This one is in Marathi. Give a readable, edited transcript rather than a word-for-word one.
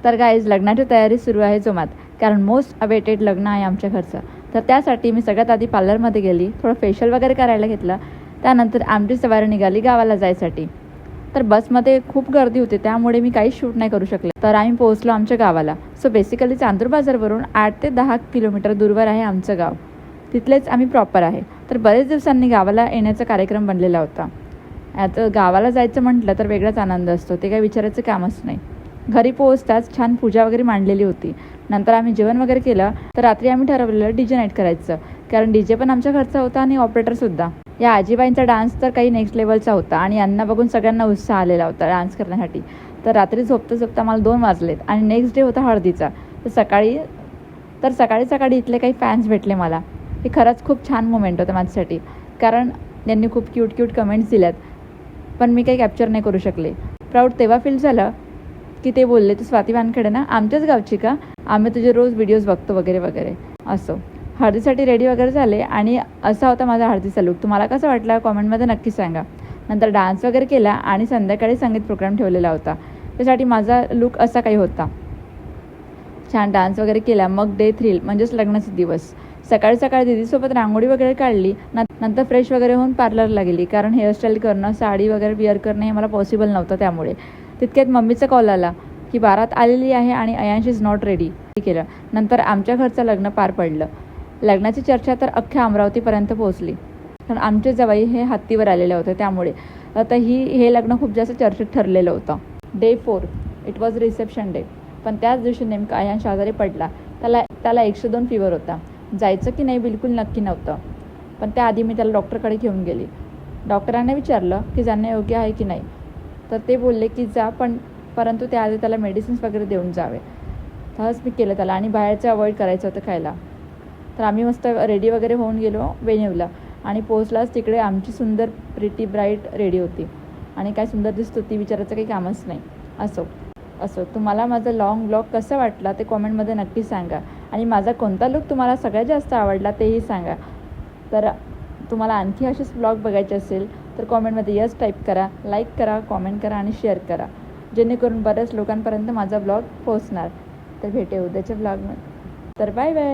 तर गाईज लग्नाची तयारी सुरू आहे जोमात, कारण मोस्ट अवेटेड लग्न आहे आमच्या घरचं. तर त्यासाठी मी सगळ्यात आधी पार्लरमध्ये गेली, थोडं फेशियल वगैरे करायला घेतलं. त्यानंतर आमची सवारी निघाली गावाला जायसाठी. तर बसमध्ये खूप गर्दी होती, त्यामुळे मी काहीच शूट नाही करू शकले. तर आम्ही पोहोचलो आमच्या गावाला. सो बेसिकली चांदूर बाजारवरून 8 ते 10 किलोमीटर दूरवर आहे आमचं गाव. तिथलेच आम्ही प्रॉपर आहे. तर बरेच दिवसांनी गावाला येण्याचा कार्यक्रम बनलेला होता. आता गावाला जायचं म्हटलं तर वेगळाच आनंद असतो, ते काही विचारायचं कामच नाही. घरी पोहोचताच छान पूजा वगैरे मांडलेली होती. नंतर आम्ही जेवण वगैरे केलं. तर रात्री आम्ही ठरवलेलं DJ नाईट करायचं, कारण DJ पण आमच्या घरचा होता आणि ऑपरेटरसुद्धा. या आजीबाईंचा डान्स तर काही नेक्स्ट लेवलचा होता आणि यांना बघून सगळ्यांना उत्साह आलेला होता डान्स करण्यासाठी. तर रात्री झोपता झोपता मला 2 वाजलेत आणि नेक्स्ट डे होता हळदीचा. तर सकाळी सकाळी इथले काही फॅन्स भेटले मला. हे खरंच खूप छान मोमेंट होतं माझ्यासाठी, कारण त्यांनी खूप क्यूट कमेंट्स दिल्यात, पण मी काही कॅप्चर नाही करू शकले. प्राऊड तेव्हा फील झालं की ते बोलले, तू स्वाती वानखेडे ना, आमच्याच गावची का, आम्ही तुझे रोज व्हिडिओज बघतो वगैरे वगैरे असं. हळदीसाठी रेडी वगैरे झाले आणि असा होता माझा हळदीचा लूक. तुम्हाला कसं वाटला कॉमेंटमध्ये नक्की सांगा. नंतर डान्स वगैरे केला आणि संध्याकाळी संगीत प्रोग्राम ठेवलेला होता. त्यासाठी माझा लूक असा काही होता. छान डान्स वगैरे केला. मग डे 3 म्हणजेच लग्नाचे दिवस. सकाळी दीदीसोबत रांगोळी वगैरे काढली. नंतर फ्रेश वगैरे होऊन पार्लरला गेली, कारण हेअरस्टाईल करणं, साडी वगैरे वेअर करणं हे मला पॉसिबल नव्हतं. त्यामुळे तितक्यात मम्मीचा कॉल आला की बारात आलेली आहे आणि अयांश इज नॉट रेडी केलं. नंतर आमच्या घरचं लग्न पार पडलं. लग्नाची चर्चा तर अख्ख्या अमरावतीपर्यंत पोहोचली, कारण आमचे जवाई हे हत्तीवर आलेले होते. त्यामुळे आता हे लग्न खूप जास्त चर्चेत ठरलेलं होतं. Day 4 it was reception day. पण त्याच दिवशी नेमका अयांश आजारी पडला. त्याला 102 फीवर होता. जायचं की नाही बिलकुल नक्की नव्हतं. पण त्याआधी मी त्याला डॉक्टरकडे घेऊन गेली. डॉक्टरांना विचारलं की जाणं योग्य आहे की नाही. तर ते बोलले की जा, परंतु त्याआधी त्याला मेडिसिन्स वगैरे देऊन जावे. तसंच मी केलं त्याला, आणि बाहेरचं अवॉइड करायचं होतं खायला. तर आम्ही मस्त रेडी वगैरे होऊन गेलो वेन्यूला, आणि पोहोचलाच तिकडे आमची सुंदर प्रिटी ब्राईट रेडी होती. आणि काय सुंदर दिसत होती, विचारायचं काही कामच नाही. असो तुम्हाला माझा लॉंग ब्लॉग कसा वाटला ते कॉमेंटमध्ये नक्की सांगा. आणि माझा कोणता लूक तुम्हाला सगळ्यात जास्त आवडला तेही सांगा. तर तुम्हाला आणखी असेच ब्लॉग बघायचे असेल तर कॉमेंटमध्ये यस टाईप करा, लाईक करा, कॉमेंट करा आणि शेअर करा, जेणेकरून बऱ्याच लोकांपर्यंत माझा ब्लॉग पोहोचणार. तर भेटूया उद्याच्या ब्लॉगमध्ये. तर बाय बाय.